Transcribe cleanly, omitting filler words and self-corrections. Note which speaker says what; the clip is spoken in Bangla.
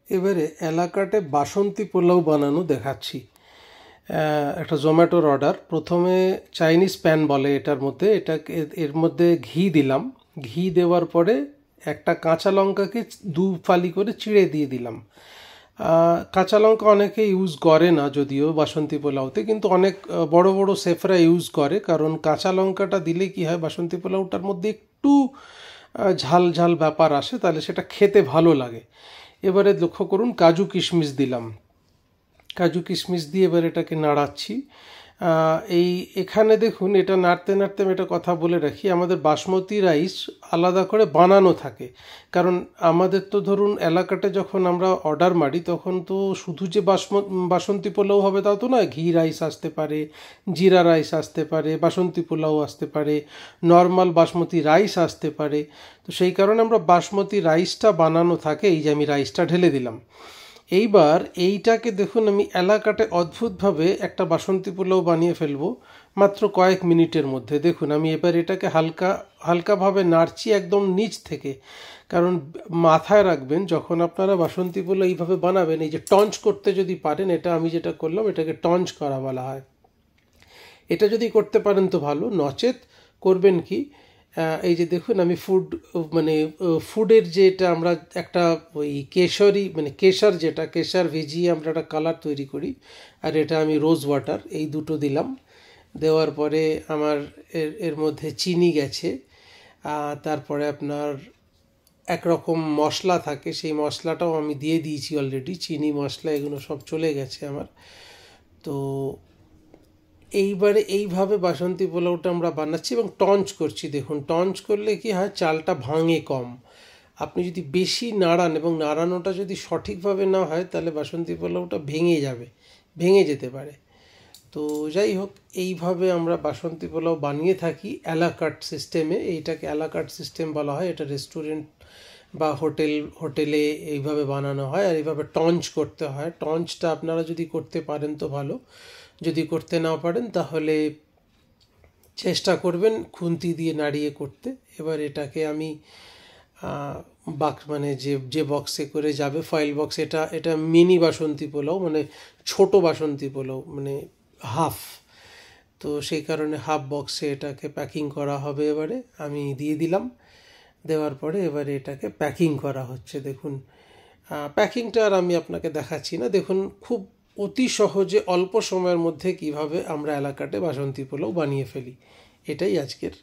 Speaker 1: এবারে এলাকাতে বাসন্তী পোলাও বানানো দেখাচ্ছি। একটা জোম্যাটোর অর্ডার। প্রথমে চাইনিজ প্যান বলে এটার মধ্যে, এর মধ্যে ঘি দিলাম। ঘি দেওয়ার পরে একটা কাঁচা লঙ্কাকে 2 ফালি করে চিড়ে দিয়ে দিলাম। কাঁচা লঙ্কা অনেকে ইউজ করে না যদিও বাসন্তী পোলাওতে, কিন্তু অনেক বড় বড় শেফরা ইউজ করে, কারণ কাঁচা লঙ্কাটা দিলে কি হয়, বাসন্তী পোলাওটার মধ্যে একটু ঝাল ঝাল ব্যাপার আসে, তাহলে সেটা খেতে ভালো লাগে। এবারে লক্ষ্য করুন, কাজু কিশমিশ দিলাম। কাজু কিশমিশ দিয়ে এবার এটাকে নাড়াচ্ছি। এখানে দেখুন, এটা নাড়তে নাড়তে আমি একটা কথা বলে রাখি, আমাদের বাসমতি রাইস আলাদা করে বানানো থাকে। কারণ আমাদের তো ধরুন এলাকাতে যখন আমরা অর্ডার মারি, তখন তো শুধু যে বাসন্তী পোলাও হবে তাও তো নয়, ঘি রাইস আসতে পারে, জিরা রাইস আসতে পারে, বাসন্তী পোলাও আসতে পারে, নর্মাল বাসমতি রাইস আসতে পারে। তো সেই কারণে আমরা বাসমতি রাইসটা বানানো থাকে। এই যে আমি রাইসটা ঢেলে দিলাম। এইবার এইটাকে দেখুন, আমি এলাকাতে অদ্ভুতভাবে একটা বাসন্তী পোলাও বানিয়ে ফেলবো মাত্র কয়েক মিনিটের মধ্যে। দেখুন, আমি এবার এটাকে হালকাভাবে নাড়ছি একদম নিচ থেকে। কারণ মাথায় রাখবেন, যখন আপনারা বাসন্তী পোলাও এইভাবে বানাবেন, এই যে টঞ্চ করতে যদি পারেন, এটা আমি যেটা করলাম এটাকে টঞ্চ করা বলা হয়। এটা যদি করতে পারেন তো ভালো, নচেত করবেন কি, এই যে দেখুন, আমি ফুডের যেটা আমরা একটা ওই কেশরই কেশর, যেটা কেশর ভিজিয়ে আমরা একটা কালার তৈরি করি, আর এটা আমি রোজ ওয়াটার, এই দুটো দিলাম। দেওয়ার পরে আমার এর মধ্যে চিনি গেছে। তারপরে আপনার একরকম মশলা থাকে, সেই মশলাটাও আমি দিয়ে দিয়েছি অলরেডি। চিনি, মশলা এগুলো সব চলে গেছে আমার। তো এইবারে এইভাবে বাসন্তী পোলাওটা আমরা বানাচ্ছি এবং টঞ্চ করছি। দেখুন, টঞ্চ করলে কি হয়, চালটা ভাঙে কম। আপনি যদি বেশি নাড়ান এবং নাড়ানোটা যদি সঠিকভাবে না হয়, তাহলে বাসন্তী পোলাওটা ভেঙে যেতে পারে। তো যাই হোক, এইভাবে আমরা বাসন্তী পোলাও বানিয়ে থাকি অ্যালাকার্ট সিস্টেমে। এইটাকে অ্যালাকার্ট সিস্টেম বলা হয়। এটা রেস্টুরেন্ট বা হোটেলে এইভাবে বানানো হয়, আর এইভাবে টঞ্চ করতে হয়। টঞ্চটা আপনারা যদি করতে পারেন তো ভালো, যদি করতে না পারেন তাহলে চেষ্টা করবেন খুন্তি দিয়ে নাড়িয়ে করতে। এবার এটাকে আমি যে বক্সে করে যাবে, ফয়েল বক্স, এটা মিনি বাসন্তী পোলাও, ছোট বাসন্তী পোলাও, হাফ। তো সেই কারণে হাফ বক্সে এটাকে প্যাকিং করা হবে। এবারে আমি দিয়ে দিলাম। দেওয়ার পরে এবারে এটাকে প্যাকিং করা হচ্ছে। দেখুন, প্যাকিংটা আর আমি আপনাকে দেখাচ্ছি না। দেখুন, খুব অতি সহজে অল্প সময়ের মধ্যে কিভাবে আমরা এলাকাতে বাসন্তী পোলাও বানিয়ে ফেলি। এটাই আজকের